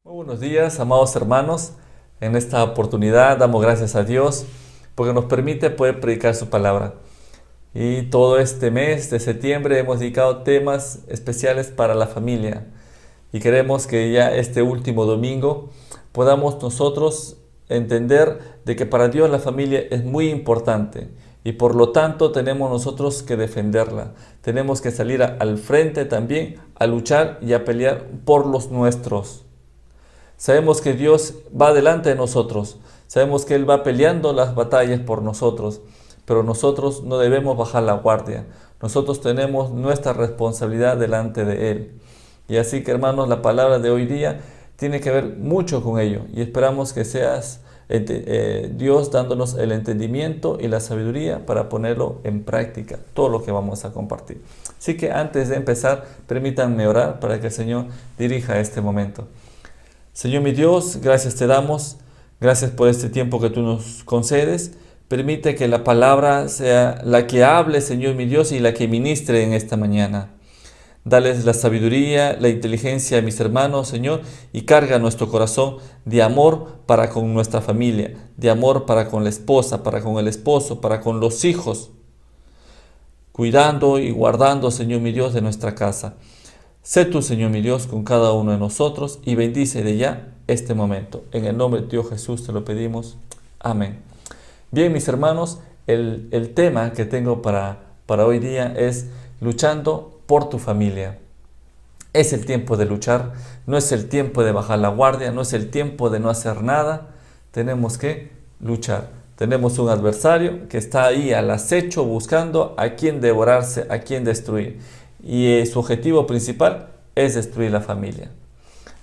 Muy buenos días, amados hermanos. En esta oportunidad damos gracias a Dios porque nos permite poder predicar su palabra. Y todo este mes de septiembre hemos dedicado temas especiales para la familia. Y queremos que ya este último domingo podamos nosotros entender de que para Dios la familia es muy importante. Y por lo tanto tenemos nosotros que defenderla. Tenemos que salir al frente también a luchar y a pelear por los nuestros. Sabemos que Dios va delante de nosotros, sabemos que Él va peleando las batallas por nosotros, pero nosotros no debemos bajar la guardia. Nosotros tenemos nuestra responsabilidad delante de Él. Y así que, hermanos, la palabra de hoy día tiene que ver mucho con ello y esperamos que seas Dios dándonos el entendimiento y la sabiduría para ponerlo en práctica, todo lo que vamos a compartir. Así que antes de empezar, permítanme orar para que el Señor dirija este momento. Señor mi Dios, gracias te damos, gracias por este tiempo que tú nos concedes. Permite que la palabra sea la que hable, Señor mi Dios, y la que ministre en esta mañana. Dales la sabiduría, la inteligencia a mis hermanos, Señor, y carga nuestro corazón de amor para con nuestra familia, de amor para con la esposa, para con el esposo, para con los hijos, cuidando y guardando, Señor mi Dios, de nuestra casa. Sé tú, Señor mi Dios, con cada uno de nosotros y bendice de ya este momento. En el nombre de Dios Jesús te lo pedimos. Amén. Bien, mis hermanos, el tema que tengo para hoy día es luchando por tu familia. Es el tiempo de luchar, no es el tiempo de bajar la guardia, no es el tiempo de no hacer nada. Tenemos que luchar. Tenemos un adversario que está ahí al acecho buscando a quién devorarse, a quién destruir. Y su objetivo principal es destruir la familia.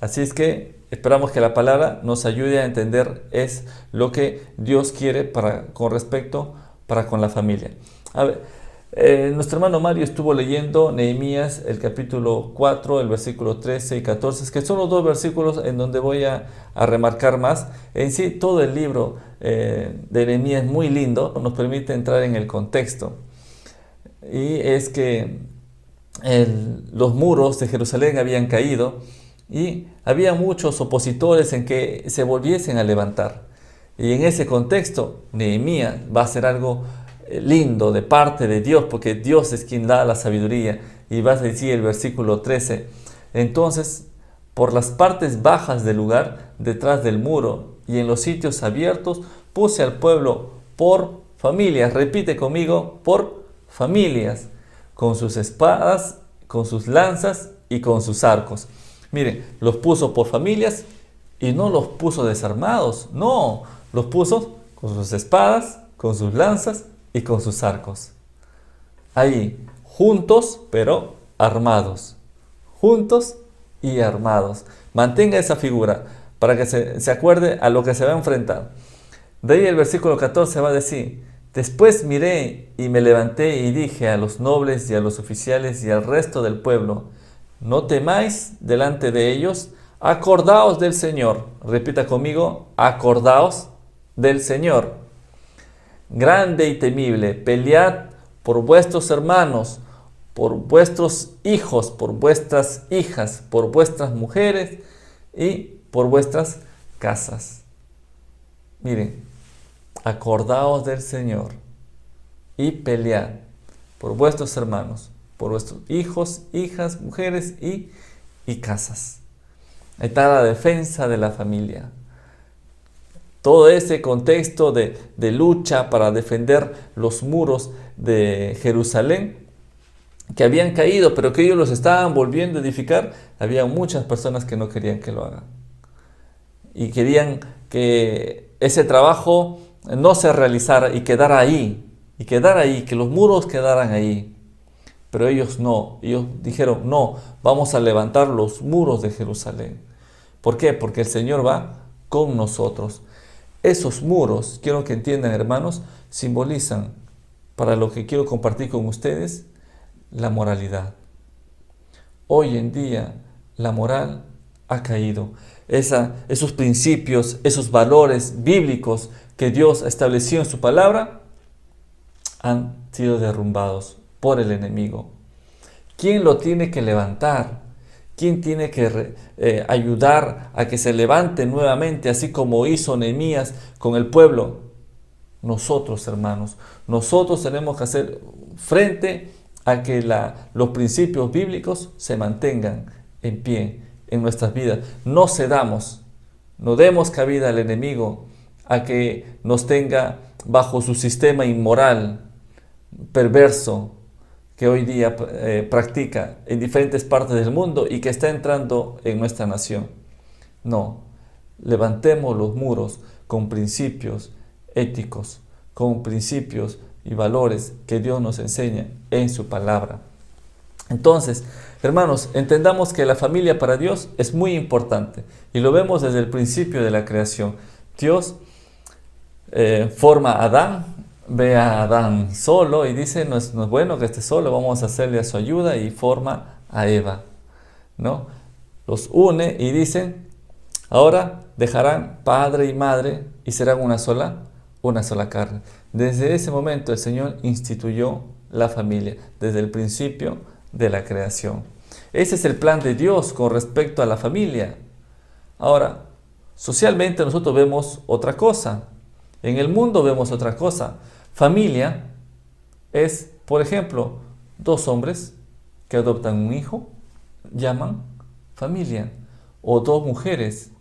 Así es que esperamos que la palabra nos ayude a entender es lo que Dios quiere con respecto para con la familia. A ver, nuestro hermano Mario estuvo leyendo Nehemías, el capítulo 4, el versículo 13 y 14, que son los dos versículos en donde voy a remarcar más. En sí, todo el libro de Nehemías es muy lindo, nos permite entrar en el contexto. Y es que los muros de Jerusalén habían caído y había muchos opositores en que se volviesen a levantar. Y en ese contexto, Nehemías va a hacer algo lindo de parte de Dios, porque Dios es quien da la sabiduría. Y va a decir el versículo 13, entonces, por las partes bajas del lugar, detrás del muro y en los sitios abiertos, puse al pueblo por familias. Repite conmigo, por familias, con sus espadas, con sus lanzas y con sus arcos. Miren, los puso por familias y no los puso desarmados, no, los puso con sus espadas, con sus lanzas y con sus arcos. Ahí, juntos pero armados, juntos y armados. Mantenga esa figura para que se acuerde a lo que se va a enfrentar. De ahí el versículo 14 va a decir, después miré y me levanté y dije a los nobles y a los oficiales y al resto del pueblo, no temáis delante de ellos, acordaos del Señor. Repita conmigo, acordaos del Señor. Grande y temible, pelead por vuestros hermanos, por vuestros hijos, por vuestras hijas, por vuestras mujeres y por vuestras casas. Miren, acordaos del Señor y pelead por vuestros hermanos, por vuestros hijos, hijas, mujeres y casas. Ahí está la defensa de la familia. Todo ese contexto de lucha para defender los muros de Jerusalén que habían caído, pero que ellos los estaban volviendo a edificar, había muchas personas que no querían que lo hagan. Y querían que ese trabajo no se realizara y quedara ahí, que los muros quedaran ahí. Pero ellos no, ellos dijeron, no, vamos a levantar los muros de Jerusalén. ¿Por qué? Porque el Señor va con nosotros. Esos muros, quiero que entiendan, hermanos, simbolizan, para lo que quiero compartir con ustedes, la moralidad. Hoy en día, la moral ha caído. Esos principios, esos valores bíblicos que Dios estableció en su palabra, han sido derrumbados por el enemigo. ¿Quién lo tiene que levantar? ¿Quién tiene que ayudar a que se levante nuevamente, así como hizo Nehemías con el pueblo? Nosotros, hermanos. Nosotros tenemos que hacer frente a que los principios bíblicos se mantengan en pie en nuestras vidas. No cedamos, no demos cabida al enemigo a que nos tenga bajo su sistema inmoral, perverso, que hoy día practica en diferentes partes del mundo y que está entrando en nuestra nación. No, levantemos los muros con principios éticos, con principios y valores que Dios nos enseña en su palabra. Entonces, hermanos, entendamos que la familia para Dios es muy importante y lo vemos desde el principio de la creación. Dios forma a Adán, ve a Adán solo y dice, no es bueno que esté solo, vamos a hacerle a su ayuda, y forma a Eva, ¿no? Los une y dicen, ahora dejarán padre y madre y serán una sola carne. Desde ese momento el Señor instituyó la familia, desde el principio de la creación. Ese es el plan de Dios con respecto a la familia. Ahora, socialmente nosotros vemos otra cosa. En el mundo vemos otra cosa. Familia es, por ejemplo, dos hombres que adoptan un hijo, llaman familia. O dos mujeres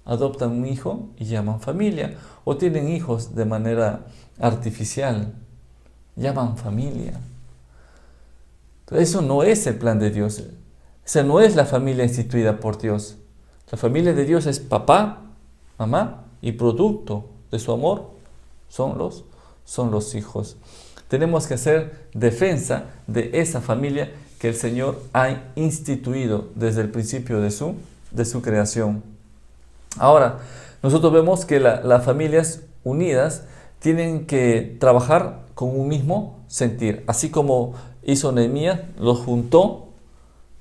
adoptan un hijo y llaman familia. O tienen hijos de manera artificial, llaman familia. Eso no es el plan de Dios. Esa no es la familia instituida por Dios. La familia de Dios es papá, mamá, y producto de su amor son los hijos. Tenemos que hacer defensa de esa familia que el Señor ha instituido desde el principio de su creación. Ahora, nosotros vemos que las familias unidas tienen que trabajar con un mismo sentir. Así como hizo Nehemías, los juntó,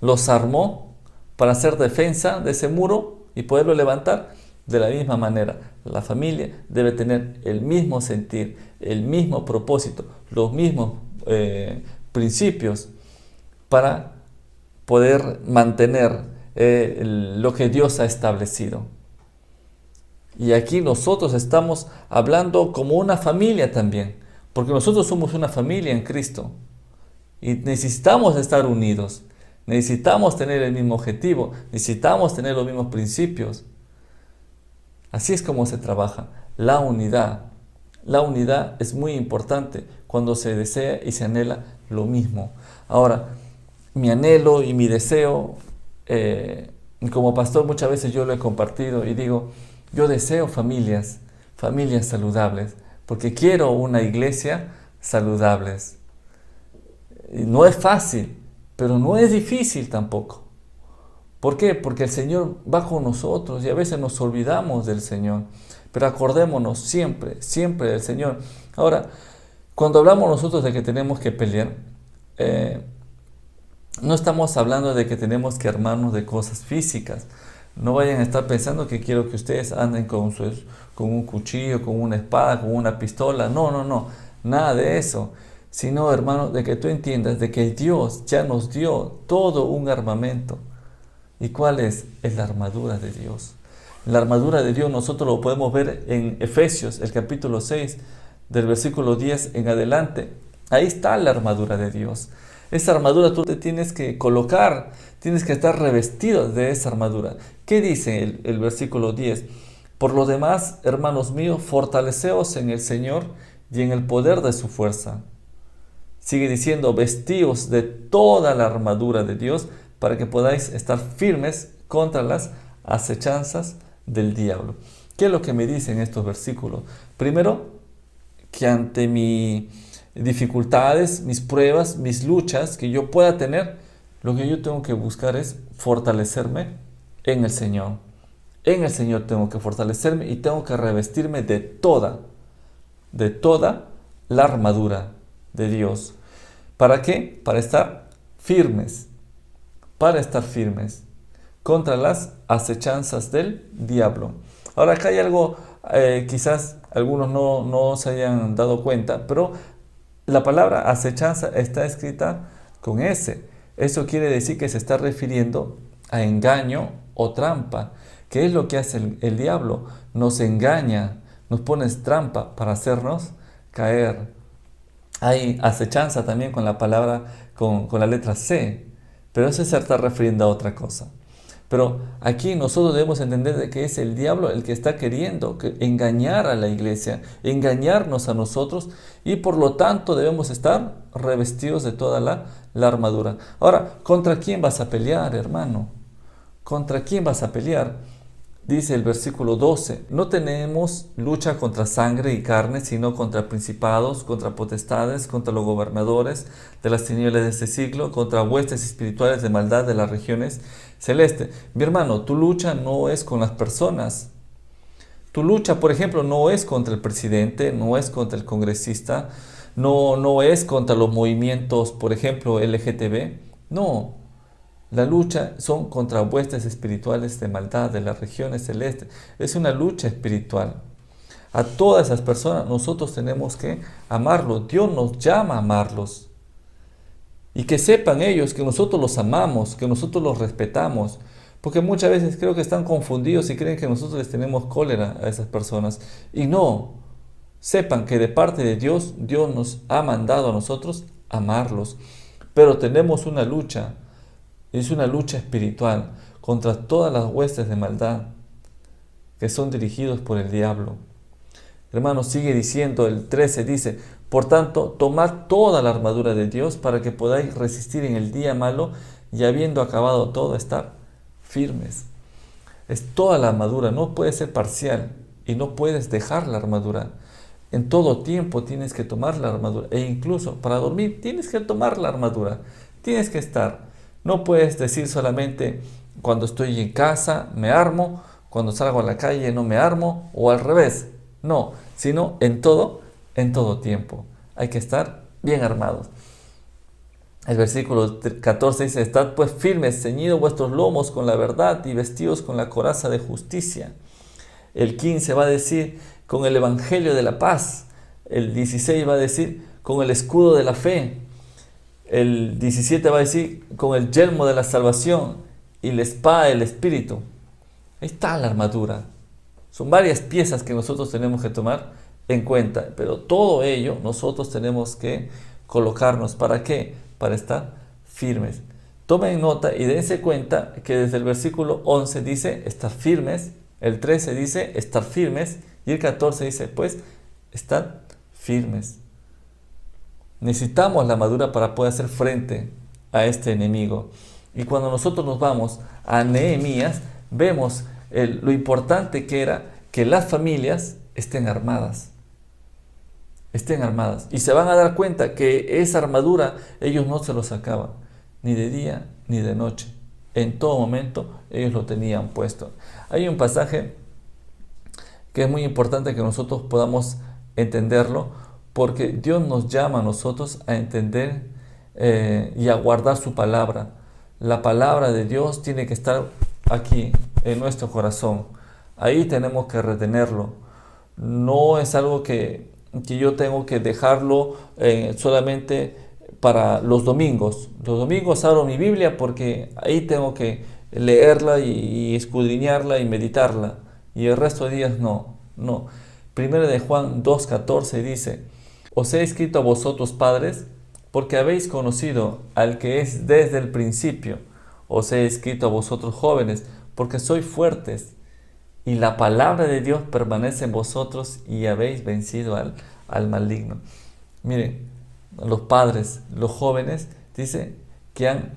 los armó para hacer defensa de ese muro y poderlo levantar. De la misma manera, la familia debe tener el mismo sentir, el mismo propósito, los mismos principios para poder mantener lo que Dios ha establecido. Y aquí nosotros estamos hablando como una familia también, porque nosotros somos una familia en Cristo y necesitamos estar unidos, necesitamos tener el mismo objetivo, necesitamos tener los mismos principios. Así es como se trabaja, la unidad. La unidad es muy importante cuando se desea y se anhela lo mismo. Ahora, mi anhelo y mi deseo, como pastor muchas veces yo lo he compartido y digo, yo deseo familias saludables, porque quiero una iglesia saludables. No es fácil, pero no es difícil tampoco. ¿Por qué? Porque el Señor va con nosotros y a veces nos olvidamos del Señor. Pero acordémonos siempre del Señor. Ahora, cuando hablamos nosotros de que tenemos que pelear, no estamos hablando de que tenemos que armarnos de cosas físicas. No vayan a estar pensando que quiero que ustedes anden con un cuchillo, con una espada, con una pistola. No, nada de eso. Sino, hermano, de que tú entiendas de que Dios ya nos dio todo un armamento. ¿Y cuál es? Es la armadura de Dios. La armadura de Dios nosotros lo podemos ver en Efesios, el capítulo 6, del versículo 10 en adelante. Ahí está la armadura de Dios. Esa armadura tú te tienes que colocar, tienes que estar revestido de esa armadura. ¿Qué dice el versículo 10? Por lo demás, hermanos míos, fortaleceos en el Señor y en el poder de su fuerza. Sigue diciendo, vestíos de toda la armadura de Dios para que podáis estar firmes contra las acechanzas del diablo. ¿Qué es lo que me dicen estos versículos? Primero, que ante mis dificultades, mis pruebas, mis luchas que yo pueda tener, lo que yo tengo que buscar es fortalecerme en el Señor. En el Señor tengo que fortalecerme y tengo que revestirme de toda la armadura de Dios. ¿Para qué? Para estar firmes contra las acechanzas del diablo. Ahora acá hay algo, quizás algunos no se hayan dado cuenta, pero la palabra acechanza está escrita con S. Eso quiere decir que se está refiriendo a engaño o trampa. ¿Qué es lo que hace el diablo? Nos engaña, nos pone trampa para hacernos caer. Hay acechanza también con la palabra, con la letra C, pero eso se está refiriendo a otra cosa. Pero aquí nosotros debemos entender de que es el diablo el que está queriendo engañar a la iglesia, engañarnos a nosotros, y por lo tanto debemos estar revestidos de toda la armadura. Ahora, ¿contra quién vas a pelear, hermano? ¿Contra quién vas a pelear? Dice el versículo 12, no tenemos lucha contra sangre y carne, sino contra principados, contra potestades, contra los gobernadores de las tinieblas de este siglo, contra huestes espirituales de maldad de las regiones celestes. Mi hermano, tu lucha no es con las personas. Tu lucha, por ejemplo, no es contra el presidente, no es contra el congresista, no es contra los movimientos, por ejemplo, LGTB. No. La lucha son contra huestes espirituales de maldad de las regiones celestes. Es una lucha espiritual. A todas esas personas nosotros tenemos que amarlos. Dios nos llama a amarlos. Y que sepan ellos que nosotros los amamos, que nosotros los respetamos. Porque muchas veces creo que están confundidos y creen que nosotros les tenemos cólera a esas personas. Y no. Sepan que de parte de Dios, Dios nos ha mandado a nosotros amarlos. Pero tenemos una lucha. Es una lucha espiritual contra todas las huestes de maldad que son dirigidos por el diablo. Hermanos, sigue diciendo, el 13 dice, por tanto, tomad toda la armadura de Dios para que podáis resistir en el día malo y habiendo acabado todo, estar firmes. Es toda la armadura, no puede ser parcial y no puedes dejar la armadura. En todo tiempo tienes que tomar la armadura e incluso para dormir tienes que tomar la armadura. Tienes que estar. No puedes decir solamente cuando estoy en casa me armo, cuando salgo a la calle no me armo, o al revés. No, sino en todo tiempo. Hay que estar bien armados. El versículo 14 dice, estad pues firmes, ceñidos vuestros lomos con la verdad y vestidos con la coraza de justicia. El 15 va a decir, con el evangelio de la paz. El 16 va a decir, con el escudo de la fe. El 17 va a decir, con el yelmo de la salvación y la espada del Espíritu. Ahí está la armadura. Son varias piezas que nosotros tenemos que tomar en cuenta, pero todo ello nosotros tenemos que colocarnos. ¿Para qué? Para estar firmes. Tomen nota y dense cuenta que desde el versículo 11 dice, estar firmes, el 13 dice, estar firmes, y el 14 dice, pues, estar firmes. Necesitamos la armadura para poder hacer frente a este enemigo. Y cuando nosotros nos vamos a Nehemías, vemos lo importante que era que las familias estén armadas. Estén armadas. Y se van a dar cuenta que esa armadura ellos no se lo sacaban, ni de día ni de noche. En todo momento ellos lo tenían puesto. Hay un pasaje que es muy importante que nosotros podamos entenderlo, porque Dios nos llama a nosotros a entender y a guardar su palabra. La palabra de Dios tiene que estar aquí, en nuestro corazón. Ahí tenemos que retenerlo. No es algo que yo tengo que dejarlo solamente para los domingos. Los domingos abro mi Biblia porque ahí tengo que leerla y escudriñarla y meditarla. Y el resto de días no. Primero de Juan 2:14 dice, os he escrito a vosotros padres, porque habéis conocido al que es desde el principio. Os he escrito a vosotros jóvenes, porque sois fuertes, y la palabra de Dios permanece en vosotros, y habéis vencido al maligno. Miren, los padres, los jóvenes, dice que han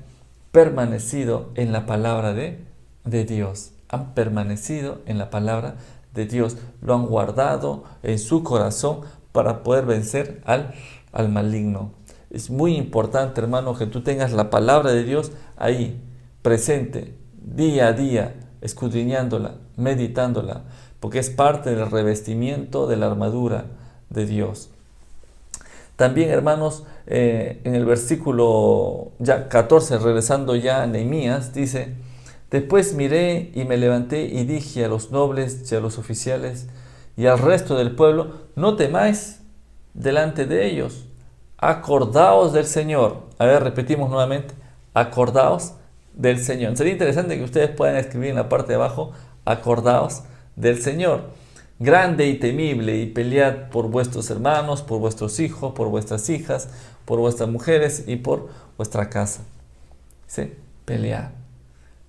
permanecido en la palabra de Dios. Han permanecido en la palabra de Dios. Lo han guardado en su corazón para poder vencer al maligno. Es muy importante, hermano, que tú tengas la palabra de Dios ahí, presente, día a día, escudriñándola, meditándola, porque es parte del revestimiento de la armadura de Dios. También, hermanos, en el versículo 14, regresando ya a Nehemías, dice, después miré y me levanté y dije a los nobles y a los oficiales y al resto del pueblo, no temáis delante de ellos, acordaos del Señor. A ver, repetimos nuevamente, acordaos del Señor. Sería interesante que ustedes puedan escribir en la parte de abajo, acordaos del Señor. Grande y temible, y pelead por vuestros hermanos, por vuestros hijos, por vuestras hijas, por vuestras mujeres y por vuestra casa. Dice, pelead.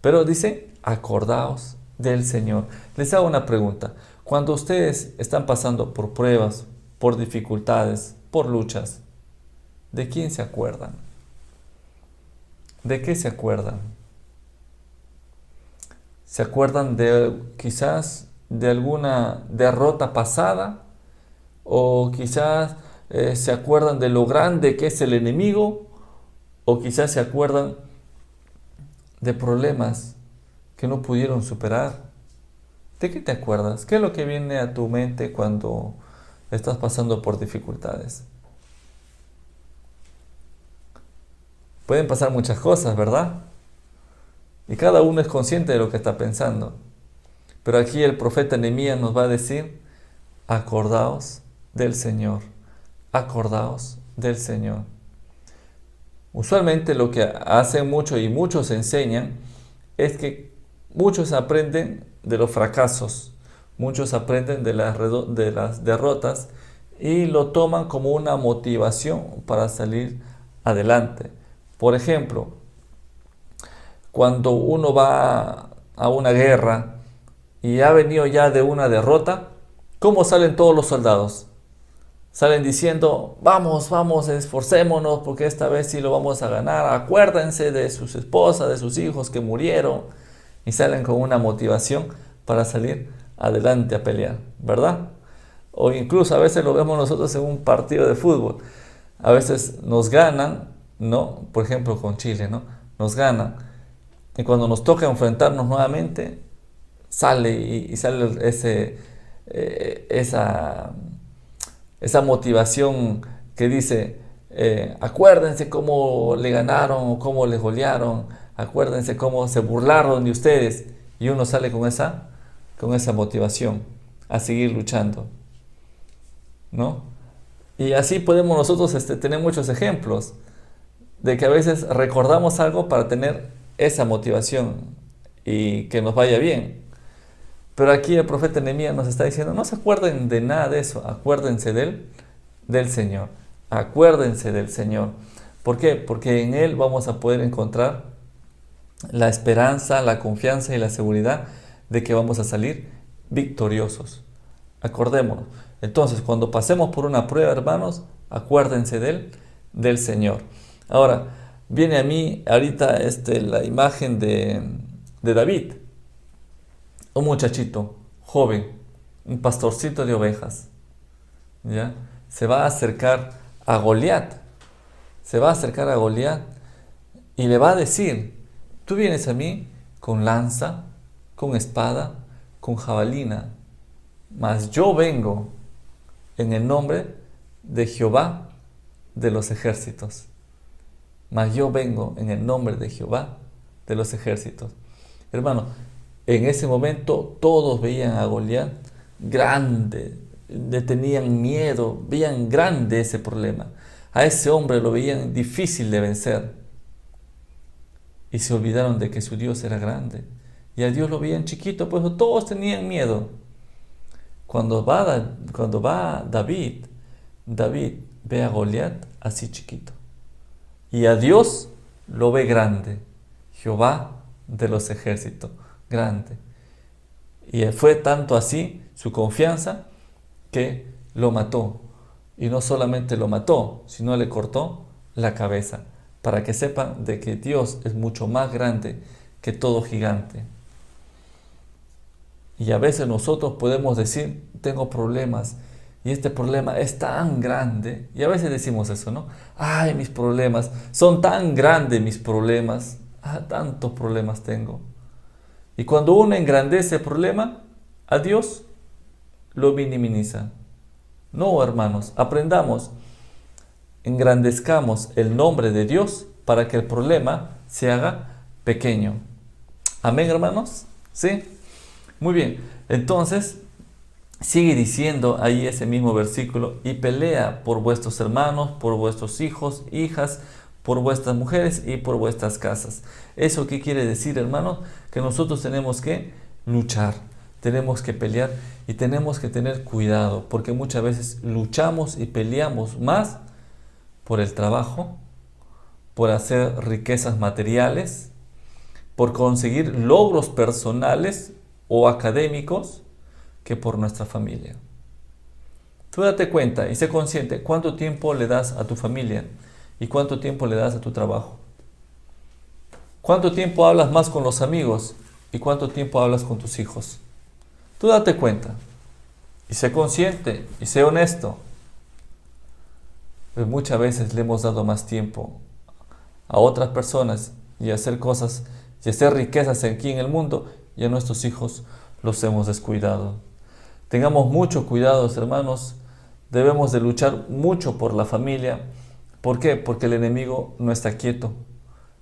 Pero dice, acordaos del Señor. Les hago una pregunta. Cuando ustedes están pasando por pruebas, por dificultades, por luchas, ¿de quién se acuerdan? ¿De qué se acuerdan? ¿Se acuerdan de quizás de alguna derrota pasada? ¿O quizás se acuerdan de lo grande que es el enemigo? ¿O quizás se acuerdan de problemas que no pudieron superar? ¿De qué te acuerdas? ¿Qué es lo que viene a tu mente cuando estás pasando por dificultades? Pueden pasar muchas cosas, ¿verdad? Y cada uno es consciente de lo que está pensando. Pero aquí el profeta Nehemías nos va a decir, acordaos del Señor, acordaos del Señor. Usualmente lo que hacen muchos y muchos enseñan es que muchos aprenden de los fracasos, muchos aprenden de las derrotas y lo toman como una motivación para salir adelante. Por ejemplo, cuando uno va a una guerra y ha venido ya de una derrota, ¿cómo salen todos los soldados? Salen diciendo, vamos, esforcémonos porque esta vez sí lo vamos a ganar. Acuérdense de sus esposas, de sus hijos que murieron. Y salen con una motivación para salir adelante a pelear, ¿verdad? O incluso a veces lo vemos nosotros en un partido de fútbol. A veces nos ganan, ¿no? Por ejemplo con Chile, ¿no? Nos ganan. Y cuando nos toca enfrentarnos nuevamente, sale esa motivación que dice, acuérdense cómo le ganaron o cómo le golearon, acuérdense cómo se burlaron de ustedes. Y uno sale con esa motivación a seguir luchando, ¿no? Y así podemos nosotros tener muchos ejemplos de que a veces recordamos algo para tener esa motivación y que nos vaya bien. Pero aquí el profeta Nehemías nos está diciendo, no se acuerden de nada de eso, acuérdense del Señor, acuérdense del Señor. ¿Por qué? Porque en Él vamos a poder encontrar la esperanza, la confianza y la seguridad de que vamos a salir victoriosos. Acordémonos. Entonces, cuando pasemos por una prueba, hermanos, acuérdense del Señor. Ahora, viene a mí ahorita la imagen de David. Un muchachito, joven, un pastorcito de ovejas, ¿ya? Se va a acercar a Goliat. Se va a acercar a Goliat y le va a decir, tú vienes a mí con lanza, con espada, con jabalina, mas yo vengo en el nombre de Jehová de los ejércitos. Mas yo vengo en el nombre de Jehová de los ejércitos. Hermano, en ese momento todos veían a Goliat grande, le tenían miedo, veían grande ese problema. A ese hombre lo veían difícil de vencer. Y se olvidaron de que su Dios era grande. Y a Dios lo veían chiquito, pues todos tenían miedo. Cuando va David ve a Goliat así chiquito. Y a Dios lo ve grande. Jehová de los ejércitos, grande. Y fue tanto así su confianza que lo mató. Y no solamente lo mató, sino le cortó la cabeza. Para que sepan de que Dios es mucho más grande que todo gigante. Y a veces nosotros podemos decir, tengo problemas, y este problema es tan grande, y a veces decimos eso, ¿no? Ay, mis problemas, son tan grandes mis problemas, tantos problemas tengo. Y cuando uno engrandece el problema, a Dios lo minimiza. No, hermanos, aprendamos, engrandezcamos el nombre de Dios para que el problema se haga pequeño. Amén, hermanos. ¿Sí? Muy bien. Entonces, sigue diciendo ahí ese mismo versículo, y pelea por vuestros hermanos, por vuestros hijos, hijas, por vuestras mujeres y por vuestras casas. ¿Eso qué quiere decir, hermanos? Que nosotros tenemos que luchar, tenemos que pelear y tenemos que tener cuidado, porque muchas veces luchamos y peleamos más por el trabajo, por hacer riquezas materiales, por conseguir logros personales o académicos, que por nuestra familia. Tú date cuenta y sé consciente cuánto tiempo le das a tu familia y cuánto tiempo le das a tu trabajo. Cuánto tiempo hablas más con los amigos y cuánto tiempo hablas con tus hijos. Tú date cuenta y sé consciente y sé honesto. Pues muchas veces le hemos dado más tiempo a otras personas y a hacer cosas y a hacer riquezas aquí en el mundo, y a nuestros hijos los hemos descuidado. Tengamos mucho cuidado, hermanos. Debemos de luchar mucho por la familia. ¿Por qué? Porque el enemigo no está quieto.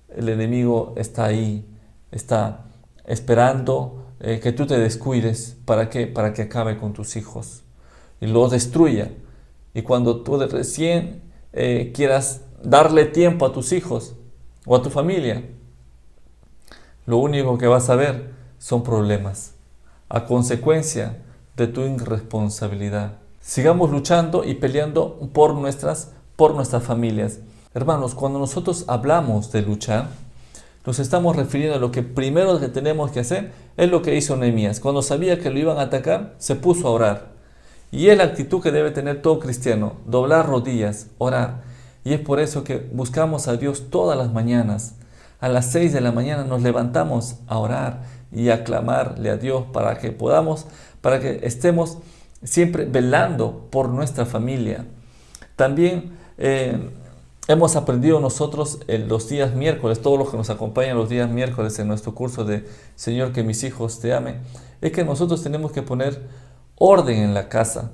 El enemigo está ahí, está esperando que tú te descuides. ¿Para qué? Para que acabe con tus hijos y los destruya. Y cuando tú recién quieras darle tiempo a tus hijos o a tu familia, lo único que vas a ver son problemas a consecuencia de tu irresponsabilidad. Sigamos luchando y peleando por nuestras familias. Hermanos, cuando nosotros hablamos de luchar, nos estamos refiriendo a lo que primero que tenemos que hacer es lo que hizo Nehemías. Cuando sabía que lo iban a atacar, se puso a orar. Y es la actitud que debe tener todo cristiano: doblar rodillas, orar. Y es por eso que buscamos a Dios todas las mañanas. A las 6 de la mañana nos levantamos a orar y a clamarle a Dios para que estemos siempre velando por nuestra familia. También hemos aprendido nosotros los días miércoles, todos los que nos acompañan los días miércoles en nuestro curso de Señor, que mis hijos te amen, es que nosotros tenemos que poner orden en la casa.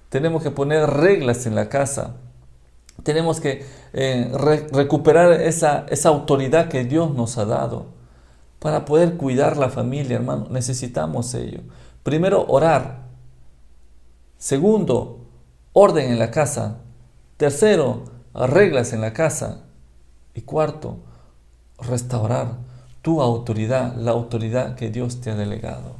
Tenemos que poner reglas en la casa. Tenemos que recuperar esa autoridad que Dios nos ha dado para poder cuidar la familia, hermano. Necesitamos ello. Primero, orar. Segundo, orden en la casa. Tercero, reglas en la casa. Y cuarto, restaurar tu autoridad, la autoridad que Dios te ha delegado.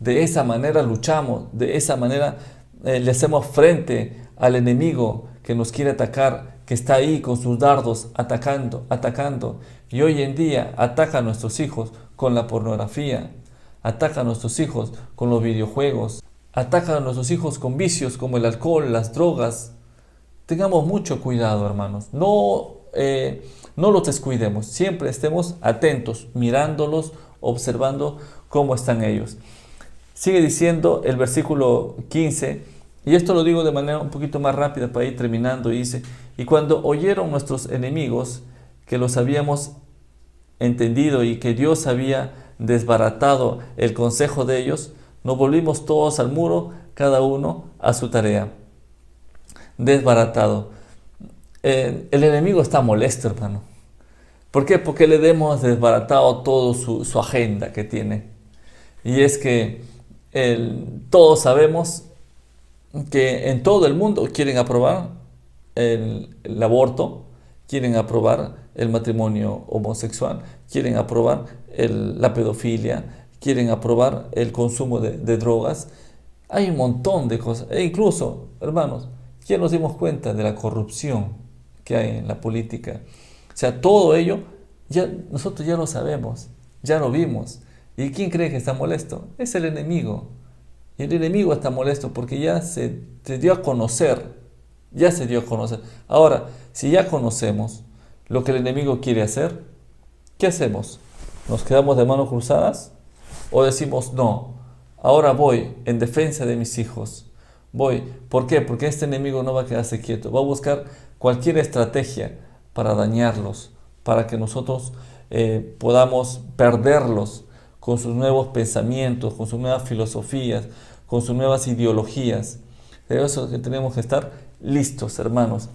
De esa manera luchamos, de esa manera le hacemos frente al enemigo que nos quiere atacar, que está ahí con sus dardos atacando. Y hoy en día ataca a nuestros hijos con la pornografía, ataca a nuestros hijos con los videojuegos, ataca a nuestros hijos con vicios como el alcohol, las drogas. Tengamos mucho cuidado, hermanos. No los descuidemos. Siempre estemos atentos, mirándolos, observando cómo están ellos. Sigue diciendo el versículo 15, y esto lo digo de manera un poquito más rápida para ir terminando, y dice: y cuando oyeron nuestros enemigos que los habíamos entendido y que Dios había desbaratado el consejo de ellos, nos volvimos todos al muro, cada uno a su tarea. Desbaratado. El enemigo está molesto, hermano. ¿Por qué? Porque le hemos desbaratado toda su agenda que tiene. Y es que todos sabemos que en todo el mundo quieren aprobar el aborto, quieren aprobar el matrimonio homosexual, quieren aprobar la pedofilia, quieren aprobar el consumo de drogas. Hay un montón de cosas. E incluso, hermanos, ya nos dimos cuenta de la corrupción que hay en la política. O sea, todo ello nosotros ya lo sabemos, ya lo vimos. ¿Y quién cree que está molesto? Es el enemigo. Y el enemigo está molesto porque ya se dio a conocer. Ya se dio a conocer. Ahora, si ya conocemos lo que el enemigo quiere hacer, ¿qué hacemos? ¿Nos quedamos de manos cruzadas? ¿O decimos, no, ahora voy en defensa de mis hijos? Voy. ¿Por qué? Porque este enemigo no va a quedarse quieto. Va a buscar cualquier estrategia para dañarlos, para que nosotros podamos perderlos con sus nuevos pensamientos, con sus nuevas filosofías, con sus nuevas ideologías. De eso que tenemos que estar listos, hermanos.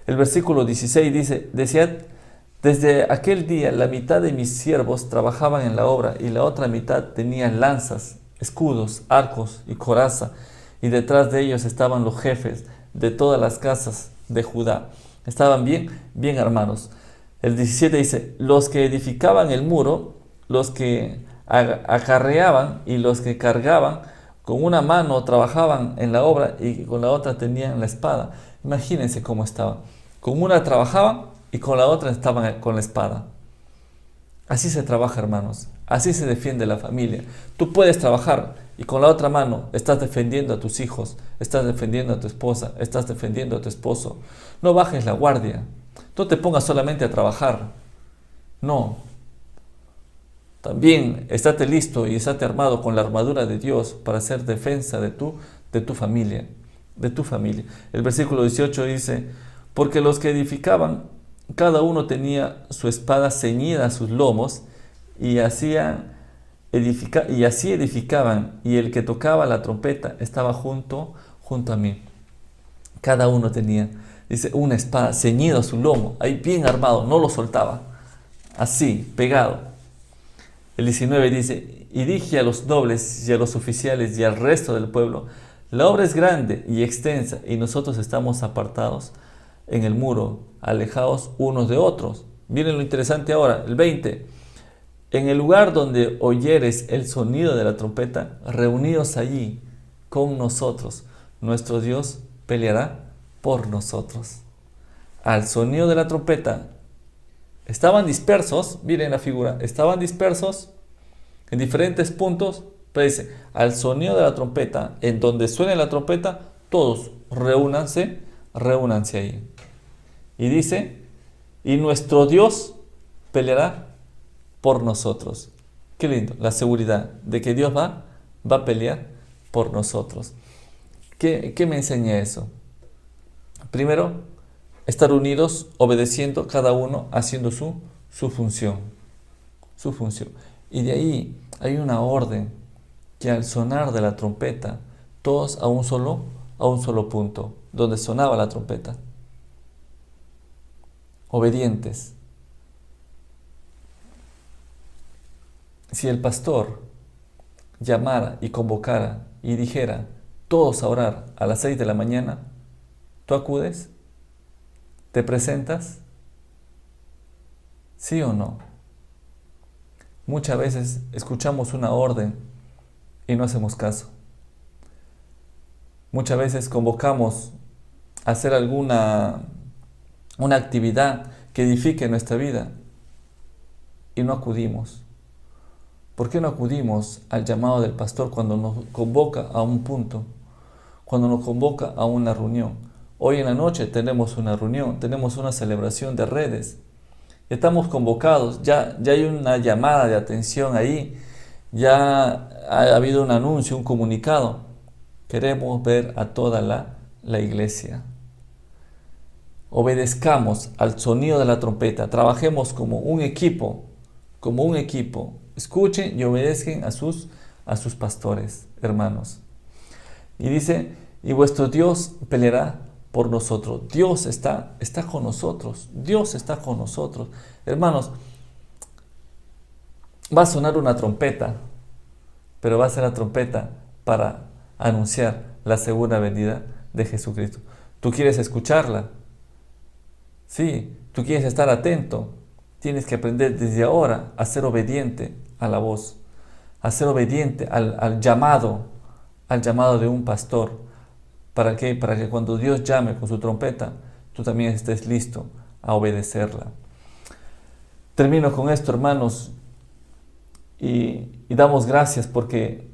El versículo 16 dice: decía, desde aquel día la mitad de mis siervos trabajaban en la obra y la otra mitad tenían lanzas, escudos, arcos y coraza, y detrás de ellos estaban los jefes de todas las casas de Judá. estaban bien armados. El 17 dice, los que edificaban el muro, los que acarreaban y los que cargaban, con una mano trabajaban en la obra y con la otra tenían la espada. Imagínense cómo estaban. Con una trabajaban y con la otra estaban con la espada. Así se trabaja, hermanos. Así se defiende la familia. Tú puedes trabajar y con la otra mano estás defendiendo a tus hijos, estás defendiendo a tu esposa, estás defendiendo a tu esposo. No bajes la guardia. No te pongas solamente a trabajar. No. También estate listo y estate armado con la armadura de Dios para hacer defensa de tu familia. De tu familia. El versículo 18 dice, porque los que edificaban, cada uno tenía su espada ceñida a sus lomos y así edificaban, y el que tocaba la trompeta estaba junto a mí. Cada uno tenía, dice, una espada ceñida a su lomo, ahí bien armado, no lo soltaba, así, pegado. El 19 dice, y dije a los nobles y a los oficiales y al resto del pueblo, la obra es grande y extensa y nosotros estamos apartados en el muro, alejados unos de otros. Miren lo interesante ahora, el 20. En el lugar donde oyeres el sonido de la trompeta, reunidos allí con nosotros. Nuestro Dios peleará por nosotros. Al sonido de la trompeta, estaban dispersos, miren la figura, estaban dispersos en diferentes puntos, pero dice, al sonido de la trompeta, en donde suene la trompeta, todos reúnanse ahí. Y dice, y nuestro Dios peleará por nosotros. Qué lindo, la seguridad de que Dios va a pelear por nosotros. ¿Qué me enseña eso? Primero, estar unidos, obedeciendo, cada uno haciendo su función. Su función. Y de ahí hay una orden que al sonar de la trompeta, todos a un solo punto, donde sonaba la trompeta. Obedientes. Si el pastor llamara y convocara y dijera, todos a orar a las 6 de la mañana, ¿tú acudes? ¿Te presentas? ¿Sí o no? Muchas veces escuchamos una orden y no hacemos caso. Muchas veces convocamos a hacer una actividad que edifique nuestra vida y no acudimos. ¿Por qué no acudimos al llamado del pastor cuando nos convoca a un punto? Cuando nos convoca a una reunión. Hoy en la noche tenemos una reunión, tenemos una celebración de redes. Estamos convocados, ya hay una llamada de atención ahí, ya ha habido un anuncio, un comunicado. Queremos ver a toda la iglesia. Obedezcamos al sonido de la trompeta, trabajemos como un equipo. Escuchen y obedezcan a sus pastores, hermanos. Y dice, y vuestro Dios peleará por nosotros. Dios está con nosotros. Dios está con nosotros. Hermanos, va a sonar una trompeta, pero va a ser la trompeta para anunciar la segunda venida de Jesucristo. ¿Tú quieres escucharla? Sí, tú quieres estar atento. Tienes que aprender desde ahora a ser obediente a la voz, a ser obediente al llamado de un pastor. ¿Para qué? Para que cuando Dios llame con su trompeta, tú también estés listo a obedecerla. Termino con esto, hermanos, y damos gracias porque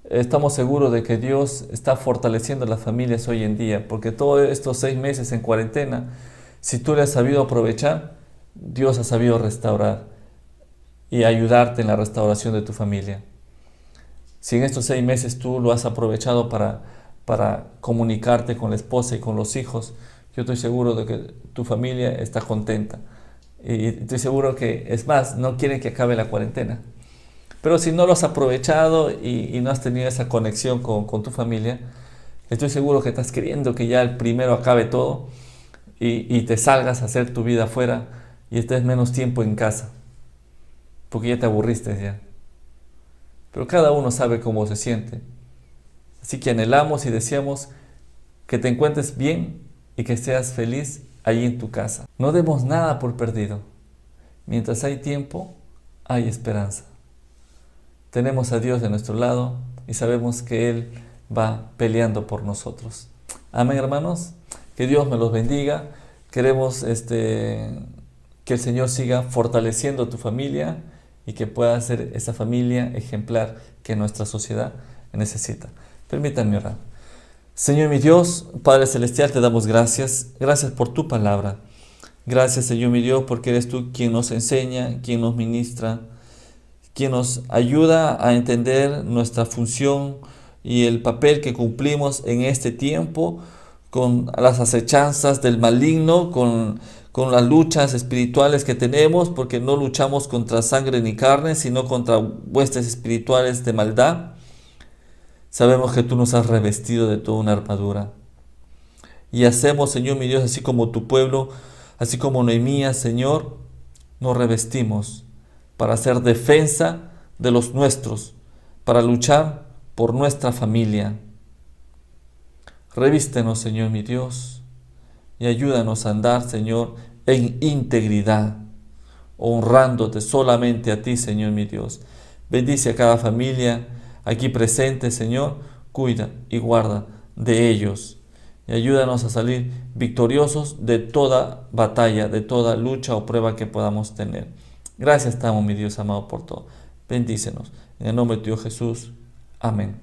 estamos seguros de que Dios está fortaleciendo las familias hoy en día, porque todos estos 6 meses en cuarentena, si tú le has sabido aprovechar, Dios ha sabido restaurar y ayudarte en la restauración de tu familia. Si en estos 6 meses tú lo has aprovechado para comunicarte con la esposa y con los hijos, yo estoy seguro de que tu familia está contenta. Y estoy seguro que, es más, no quieren que acabe la cuarentena. Pero si no lo has aprovechado y no has tenido esa conexión con tu familia, estoy seguro que estás queriendo que ya el primero acabe todo y te salgas a hacer tu vida afuera y estés menos tiempo en casa, porque ya te aburriste ya. Pero cada uno sabe cómo se siente. Así que anhelamos y deseamos que te encuentres bien y que seas feliz ahí en tu casa. No demos nada por perdido. Mientras hay tiempo, hay esperanza. Tenemos a Dios de nuestro lado y sabemos que Él va peleando por nosotros. Amén, hermanos. Que Dios me los bendiga. Queremos que el Señor siga fortaleciendo tu familia y que pueda ser esa familia ejemplar que nuestra sociedad necesita. Permítanme orar. Señor mi Dios, Padre Celestial, te damos gracias. Gracias por tu palabra. Gracias, Señor mi Dios, porque eres tú quien nos enseña, quien nos ministra, quien nos ayuda a entender nuestra función y el papel que cumplimos en este tiempo con las acechanzas del maligno, con las luchas espirituales que tenemos, porque no luchamos contra sangre ni carne, sino contra huestes espirituales de maldad. Sabemos que tú nos has revestido de toda una armadura. Y hacemos, Señor mi Dios, así como tu pueblo, así como Nehemías, Señor, nos revestimos para hacer defensa de los nuestros, para luchar por nuestra familia. Revístenos, Señor mi Dios, y ayúdanos a andar, Señor, en integridad, honrándote solamente a ti, Señor mi Dios. Bendice a cada familia aquí presente, Señor, cuida y guarda de ellos. Y ayúdanos a salir victoriosos de toda batalla, de toda lucha o prueba que podamos tener. Gracias estamos, mi Dios amado, por todo. Bendícenos. En el nombre de Dios Jesús. Amén.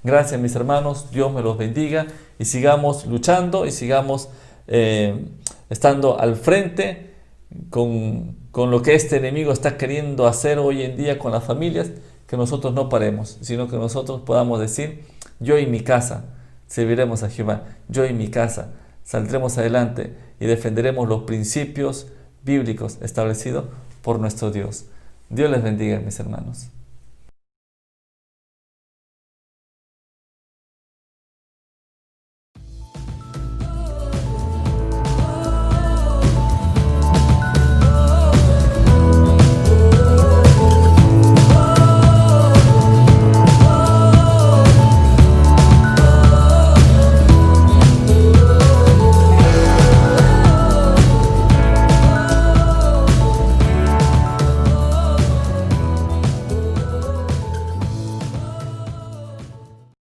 Gracias, mis hermanos. Dios me los bendiga y sigamos luchando y sigamos estando al frente con lo que este enemigo está queriendo hacer hoy en día con las familias, que nosotros no paremos, sino que nosotros podamos decir: yo y mi casa serviremos a Jehová, yo y mi casa saldremos adelante y defenderemos los principios bíblicos establecidos por nuestro Dios. Dios les bendiga, mis hermanos.